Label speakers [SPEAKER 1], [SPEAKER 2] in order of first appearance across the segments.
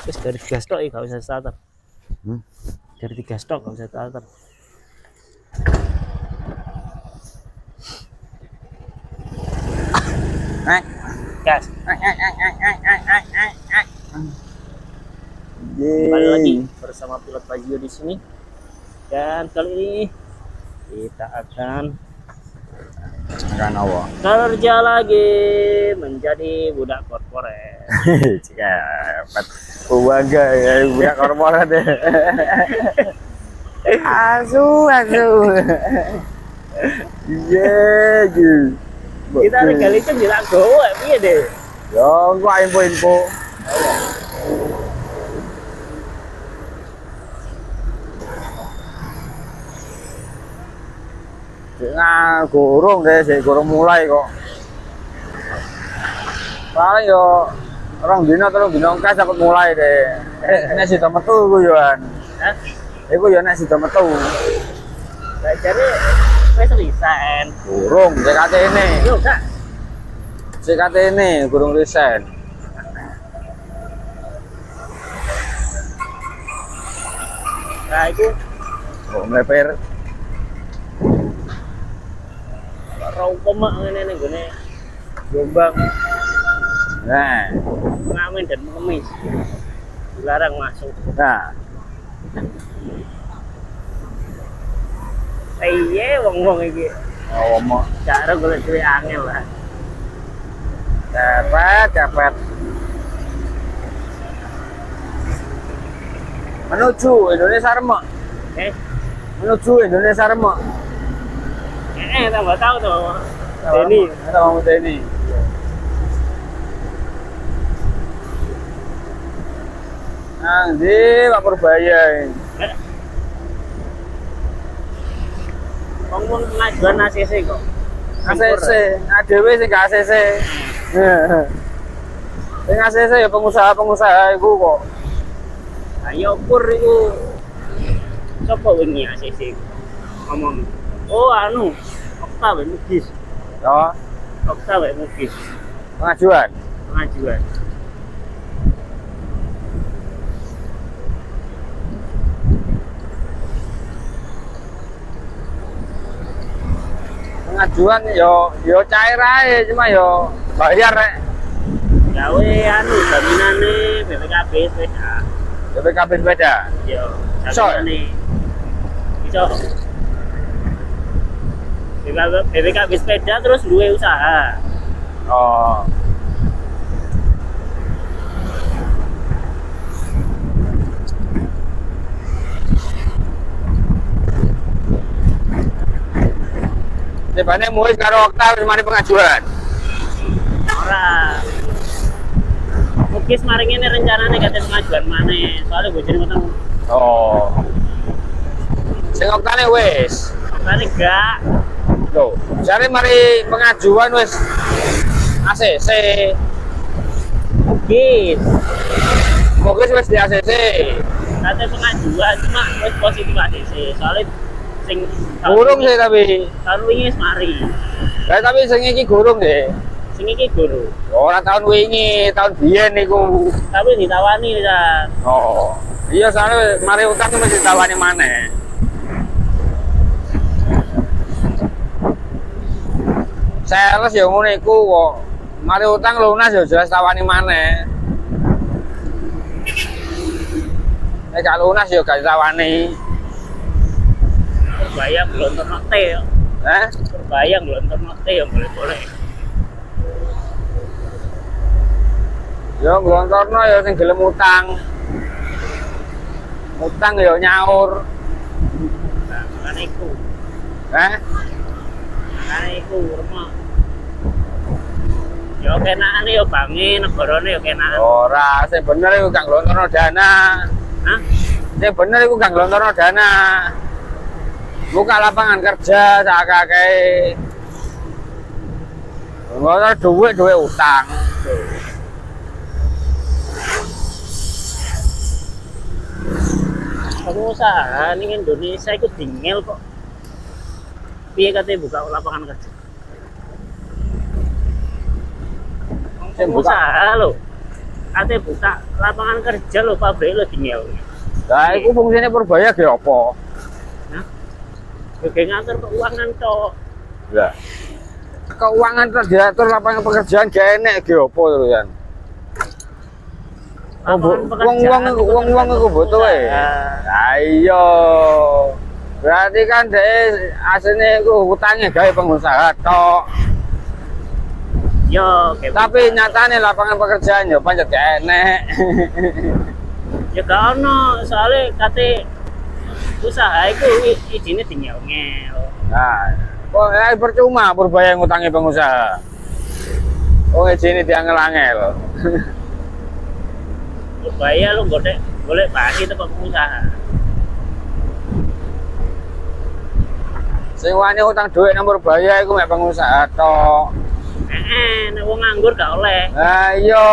[SPEAKER 1] Terus dari gas tok gak usah starter.
[SPEAKER 2] Hmm?
[SPEAKER 1] Dari 3 stok gak usah starter. Gas. Kembali lagi bersama pilot Bagio di sini. Dan kali ini kita akan
[SPEAKER 2] apa?
[SPEAKER 1] kerja lagi menjadi budak korporat.
[SPEAKER 2] Cepet. Bangga ya budak korporat ya. Asu. Iya, gitu.
[SPEAKER 1] Kita regal itu bilang gowe piye deh.
[SPEAKER 2] Yo, gua info-info. Nah, gurung deh, sih gurung mulai kok. Paling yo orang telung dino kas dapat mulai deh. Nek sida metu iku yo an.
[SPEAKER 1] Hah?
[SPEAKER 2] Iku yo nek sida metu.
[SPEAKER 1] Lah jare wis resign.
[SPEAKER 2] Gurung CKT ini.
[SPEAKER 1] Yo gak.
[SPEAKER 2] CKT ini gurung resign.
[SPEAKER 1] Nah itu
[SPEAKER 2] Oh, meleper.
[SPEAKER 1] rau pemak ngene ning gone Jombang,
[SPEAKER 2] Nah,
[SPEAKER 1] Ngamen dan Pengemis. Dilarang masuk.
[SPEAKER 2] nah.
[SPEAKER 1] Iya wong-wong iki.
[SPEAKER 2] Oh, mau
[SPEAKER 1] Cara golek duit angel lah.
[SPEAKER 2] cepet. Menuju Indonesia Remek. Menuju Indonesia Remek.
[SPEAKER 1] Tambah tahu tuh. Denny.
[SPEAKER 2] Ada mau Denny. Nang di Pak Purbaya ini.
[SPEAKER 1] Ngomong pengajuan ACC kok.
[SPEAKER 2] ACC, ADW sih gak ACC. Sing ACC ya pengusaha iku kok.
[SPEAKER 1] Ayo kur iku. Sopo wingi ACC? Ngomong. Oh anu, Okta wae Mugis.
[SPEAKER 2] Ya,
[SPEAKER 1] Okta wae Mugis.
[SPEAKER 2] pengajuan.
[SPEAKER 1] Pengajuan.
[SPEAKER 2] Pengajuan yo cair aja cuma yo bayar rek.
[SPEAKER 1] Gawe anu jaminane BPKB sepeda.
[SPEAKER 2] BPKB sepeda.
[SPEAKER 1] Yo,
[SPEAKER 2] Iso?
[SPEAKER 1] jaminane. Iso. BPKB sepeda terus duwe usaha.
[SPEAKER 2] Oh. Tibane muis karo Okta wis mari pengajuan.
[SPEAKER 1] Ora. Mugis maring ini rencanane kate pengajuan maneh. Soalnya bojone meteng.
[SPEAKER 2] Oh. Sing Oktane wis.
[SPEAKER 1] Kali gak.
[SPEAKER 2] Loh, jare mari pengajuan wis ACC.
[SPEAKER 1] Mugis.
[SPEAKER 2] Mugis wis di ACC.
[SPEAKER 1] Kate pengajuan cuma wis positif ACC. Soalnya sing
[SPEAKER 2] Gurung sih tapi.
[SPEAKER 1] tahun wingi wis mari.
[SPEAKER 2] Lah tapi sing iki gurung deh.
[SPEAKER 1] Sing iki guru.
[SPEAKER 2] Ora tahun wingi, tahun biyen niku.
[SPEAKER 1] Tapi ditawani ta.
[SPEAKER 2] Oh. Iya soalnya mari utang mesti ditawani maneh. Sales ya ngono iku kok. Mari utang lunas ya jelas tawani maneh. Nek gak lunas ya gak ditawani.
[SPEAKER 1] Bayang glontorno teh. Bayang glontorno teh yang boleh-boleh.
[SPEAKER 2] Ya nglontorno ya sing gelem utang. Utang ya nyaur.
[SPEAKER 1] Nah, makanya iku.
[SPEAKER 2] Eh?
[SPEAKER 1] Makanya iku remuk. Yo kenaan yo bangi negarane yo kenaan.
[SPEAKER 2] Ora, sing bener iku gak nglontorno dana.
[SPEAKER 1] Hah?
[SPEAKER 2] Sing bener iku gak nglontorno dana. Buka lapangan kerja sak akeh. Ora duit utang.
[SPEAKER 1] Pengusaha ning Indonesia iku dingel kok. Piye kate buka lapangan kerja?
[SPEAKER 2] Sing buka
[SPEAKER 1] Pengusaha lho. ate buka lapangan kerja lho pabrik lho dinyel.
[SPEAKER 2] Lah iku fungsine Purbaya ge apa?
[SPEAKER 1] Hah? Oke ngatur keuangan tok.
[SPEAKER 2] Lah. Keuangan terus diatur lapangan pekerjaan gak enek ge apa terus kan. Wong-wong iku butuh wae. Lah iya. Berarti kan dhek asline iku utange gawe pengusaha tok.
[SPEAKER 1] Yo,
[SPEAKER 2] Tapi nyatane lapangan pekerjaan yo pancet gak enek.
[SPEAKER 1] ya gak ono soalnya kate usaha iku izine dinyel-nyel.
[SPEAKER 2] Nah, kok percuma Purbaya ngutangi pengusaha. Oh, izine diangel-angel.
[SPEAKER 1] Purbaya lu golek bagi tempat pengusaha.
[SPEAKER 2] Sing wani utang dhuwit nang Purbaya iku mek pengusaha tok.
[SPEAKER 1] Nek wong nganggur gak oleh.
[SPEAKER 2] Lah iya.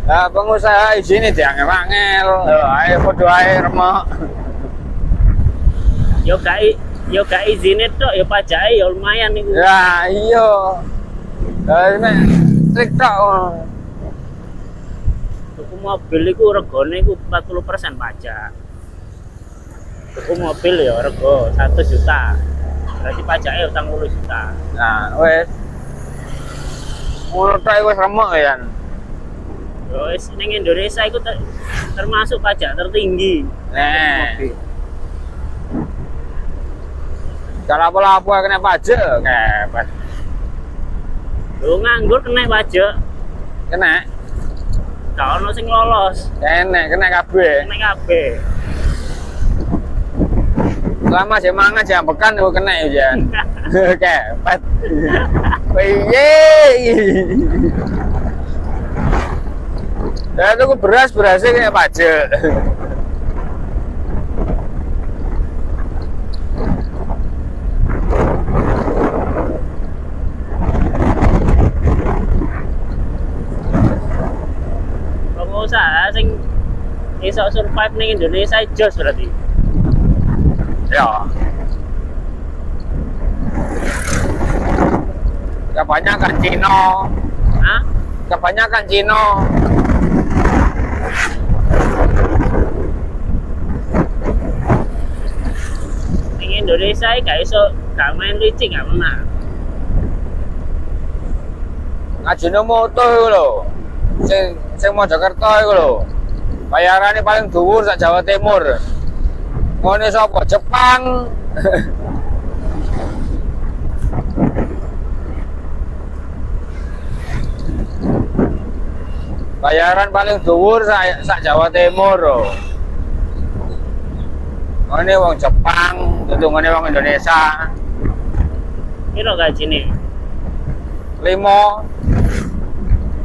[SPEAKER 2] Lah pengusaha izine diangel-angel. Ayo padha ae remok.
[SPEAKER 1] Yo gak izine tok, yo pajake yo lumayan niku.
[SPEAKER 2] Ya iya. Lah mek trik tok.
[SPEAKER 1] Tuku mobil iku regane iku 40% pajak. Tuku mobil ya rego 1 juta. Berarti pajaknya utang 10 juta.
[SPEAKER 2] Nah, wes. Ngono tok wis remok ya.
[SPEAKER 1] Wis ning Indonesia iku termasuk pajak tertinggi.
[SPEAKER 2] Nek. Kalau apa-apa kena pajak, kepet.
[SPEAKER 1] Lu nganggur kena pajak,
[SPEAKER 2] Kena.
[SPEAKER 1] gak ono sing lolos.
[SPEAKER 2] Kena kabeh.
[SPEAKER 1] Kena kabeh.
[SPEAKER 2] Selama jam mangan jam pekan aku kena ya jan. Kepet. Piye. Lah tuku berasnya kena pajak.
[SPEAKER 1] Pengusaha sing iso survive ning Indonesia jos berarti.
[SPEAKER 2] Ya. Kebanyakan Cina.
[SPEAKER 1] Hah?
[SPEAKER 2] Kebanyakan Cina.
[SPEAKER 1] Ning Indonesia iki gak iso gak main licik gak menang.
[SPEAKER 2] Ajinomoto iku lho. Sing Mojokerto iku lho. Bayarane paling dhuwur sak Jawa Timur. Ngene sapa? Jepang. Bayaran paling dhuwur sak Jawa Timur lho. Ngene wong Jepang, itu ngene wong Indonesia.
[SPEAKER 1] Piro gajine?
[SPEAKER 2] 5.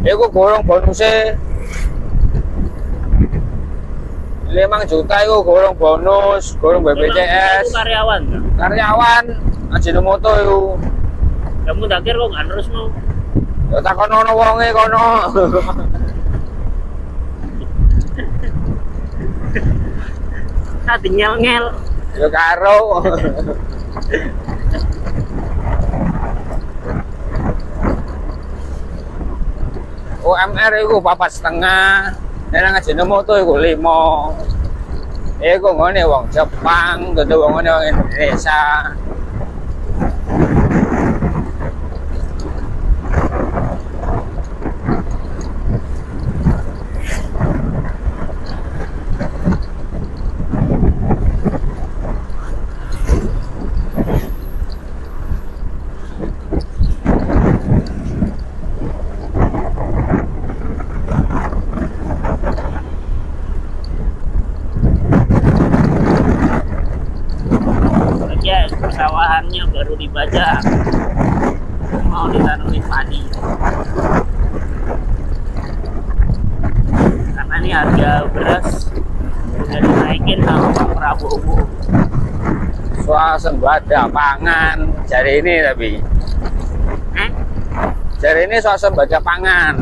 [SPEAKER 2] Iku gorong bonuse. 5 juta itu gorong bonus, gorong BPJS.
[SPEAKER 1] Itu karyawan kan?
[SPEAKER 2] Karyawan Ajinomoto itu.
[SPEAKER 1] Kamu takir kok gak terus mau?
[SPEAKER 2] Ya takon ono wonge kono.
[SPEAKER 1] Tadi ngel-ngel.
[SPEAKER 2] Ya karo. UMR itu 4,5. Nang Ajinomoto iku 5. Iku ngene wong Jepang, dudu wong ngene wong Indonesia.
[SPEAKER 1] Aja persawahannya baru dibajak. Mau ditanamin padi. Karena ini harga beras udah dinaikin sama Pak Prabowo.
[SPEAKER 2] Swasembada pangan jari ini tapi. Jari ini swasembada pangan.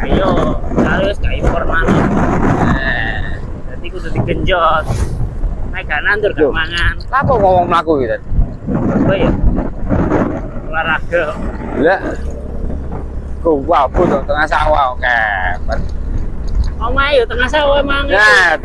[SPEAKER 1] Ayo, harus gak impor mana. Jadi kudu digenjot. Naik kanan tur gak mangan.
[SPEAKER 2] Apa ngomong mlaku gitu?
[SPEAKER 1] Apa ya? Olahraga.
[SPEAKER 2] Lah. Gua abu tuh tengah sawah oke.
[SPEAKER 1] Omahe yo tengah sawah emang.
[SPEAKER 2] Nah,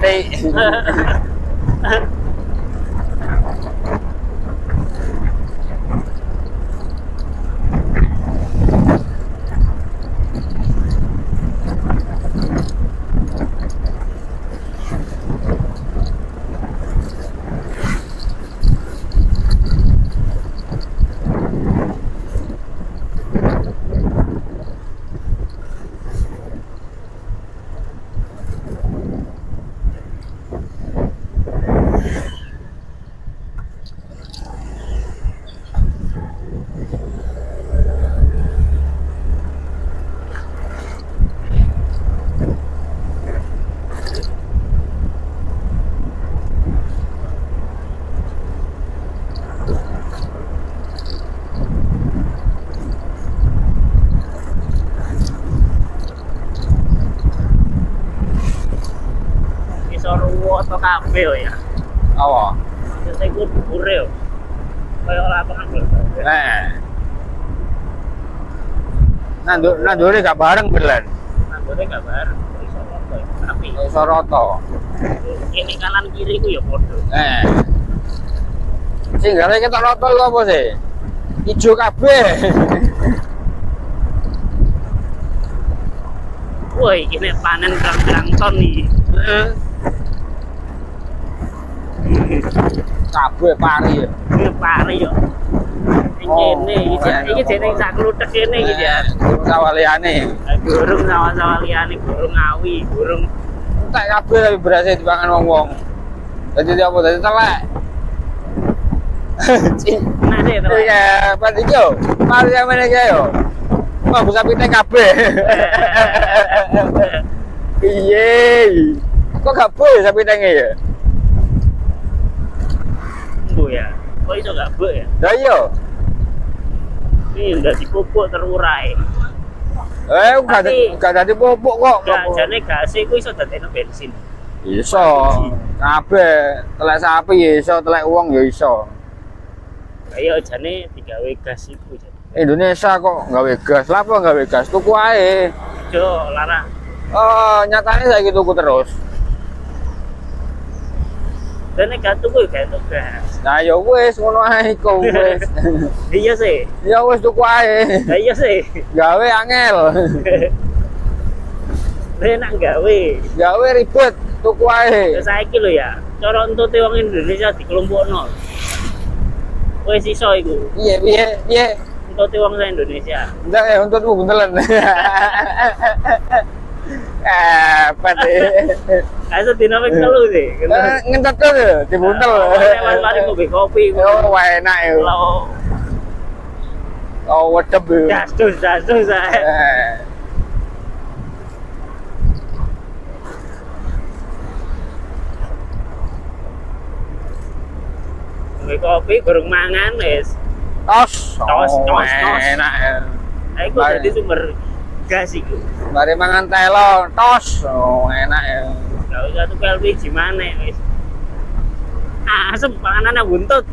[SPEAKER 1] Iso ruwoto kabeh yo ya.
[SPEAKER 2] apa?
[SPEAKER 1] Saya gue dhuwur yo. Kaya lapangan bola.
[SPEAKER 2] Nandure gak bareng belan.
[SPEAKER 1] Nanggone gak bareng. Iso roto. Tapi
[SPEAKER 2] Soroto.
[SPEAKER 1] ini kanan kiri ku ya padha.
[SPEAKER 2] Sing gawe ketok roto lho apa sih? Ijo kabeh.
[SPEAKER 1] Woi, ini panen berang ton nih.
[SPEAKER 2] Kabeh pari ya.
[SPEAKER 1] Ini pari yo. Ini jeneng sak kluthek kene iki ya.
[SPEAKER 2] Sawah liyane.
[SPEAKER 1] Burung sawah-sawah liyane, burung awi, burung
[SPEAKER 2] Entek kabeh tapi berase dipangan wong-wong. Dadi apa? Dadi telek.
[SPEAKER 1] nah deh terus.
[SPEAKER 2] Iya, Pak Dijo. Mari sampeyan iki yo. Wah, bisa pite kabeh. Iye. Kok gak boleh sampe tenge ya?
[SPEAKER 1] Bu ya. Kok iso gak bu ya?
[SPEAKER 2] Lah iya.
[SPEAKER 1] Ini udah dipupuk terurai.
[SPEAKER 2] Gak dadi pupuk kok.
[SPEAKER 1] Gak jane gas iku iso dadekno bensin.
[SPEAKER 2] Iso. Kabeh telek sapi ya iso, telek wong ya iso.
[SPEAKER 1] Kayak jane digawe gas iku jane.
[SPEAKER 2] Indonesia kok gawe gas, lah apa gawe gas tuku ae.
[SPEAKER 1] Jo larang.
[SPEAKER 2] Oh, nyatane saiki tuku terus.
[SPEAKER 1] Dene gak tuku gak tuku gas.
[SPEAKER 2] Nah ya wis ngono ae iku wis.
[SPEAKER 1] Iya sih.
[SPEAKER 2] Ya wis tuku ae.
[SPEAKER 1] Lah iya sih.
[SPEAKER 2] Gawe angel.
[SPEAKER 1] Enak gawe.
[SPEAKER 2] Gawe ribet tuku ae.
[SPEAKER 1] Saiki lho ya, cara entute wong Indonesia dikelompokno. Wis iso iku.
[SPEAKER 2] Piye.
[SPEAKER 1] Entute wong Indonesia.
[SPEAKER 2] Ndak ya untutmu buntelan. Apa deh?
[SPEAKER 1] Kaso dina ping 3 sih.
[SPEAKER 2] Ngentet tuh dibuntel.
[SPEAKER 1] Lewat mari ngopi kopi.
[SPEAKER 2] Oh, enak ya.
[SPEAKER 1] Kalau
[SPEAKER 2] Oh, wedep.
[SPEAKER 1] dastus saya. Ngopi kopi gorong mangan wis.
[SPEAKER 2] Tos. Enak ya.
[SPEAKER 1] Iku dadi sumber gas iku.
[SPEAKER 2] Mari mangan telo, tos. Oh, enak ya.
[SPEAKER 1] Gak usah tuku LPG maneh wis. Asem panganane buntut.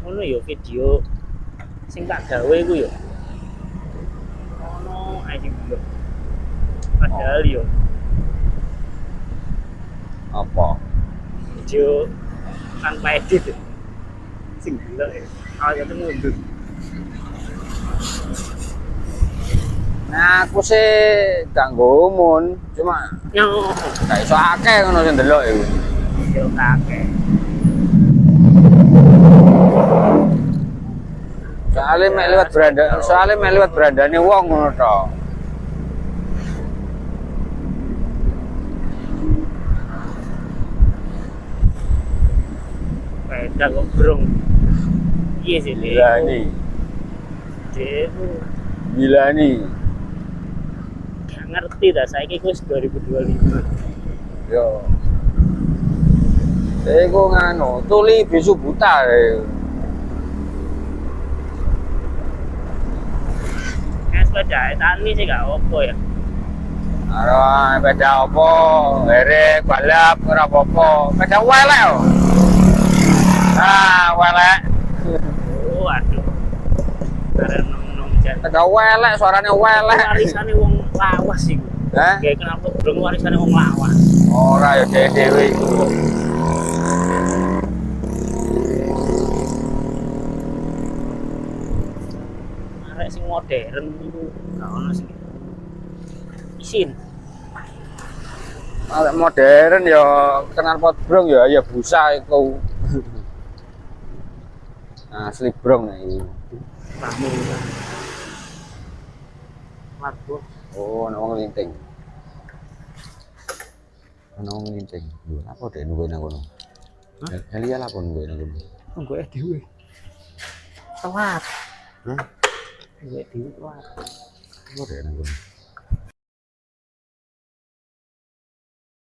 [SPEAKER 1] Ngono yo video sing tak gawe iku yo. Ono ae yo. Padahal yo
[SPEAKER 2] Apa?
[SPEAKER 1] video tanpa edit. Sing gila ya. Awalnya mundur.
[SPEAKER 2] Nah, aku sih gak ngomong, cuma
[SPEAKER 1] Yo,
[SPEAKER 2] gak iso akeh ngono sing ndelok iku.
[SPEAKER 1] Yo kakek.
[SPEAKER 2] Soalnya mek liwat berandane wong ngono to.
[SPEAKER 1] Sepeda kok brong. Iya sih.
[SPEAKER 2] Gila nih.
[SPEAKER 1] Deku
[SPEAKER 2] Gila nih.
[SPEAKER 1] gak ngerti dah saiki wis 2025.
[SPEAKER 2] Yo. Iku nganu, tuli bisu buta.
[SPEAKER 1] Sepeda tani sih gak apa ya.
[SPEAKER 2] Ora beda apa, erek balap ora apa-apa. Beda welek. Ah, welek.
[SPEAKER 1] Waduh. Arek nong-nong jan.
[SPEAKER 2] Beda welek, suarane welek.
[SPEAKER 1] Warisane wong lawas iku.
[SPEAKER 2] Hah?
[SPEAKER 1] Kayak kenapa brong warisane wong lawas.
[SPEAKER 2] Ora ya dhewe iku.
[SPEAKER 1] Arek sing modern iku gak ono sing isin.
[SPEAKER 2] Arek modern ya kenal pot brong ya busa iku. Asli brong iki.
[SPEAKER 1] Rame. Waduh.
[SPEAKER 2] Oh, ana wong linting. Ana wong linting. Lho, apa dek nunggu nang kono? Elia lah pun nunggu nang kono.
[SPEAKER 1] Nunggu dhewe. Telat.
[SPEAKER 2] Hah?
[SPEAKER 1] Nunggu dhewe telat.
[SPEAKER 2] Apa dek nang kono?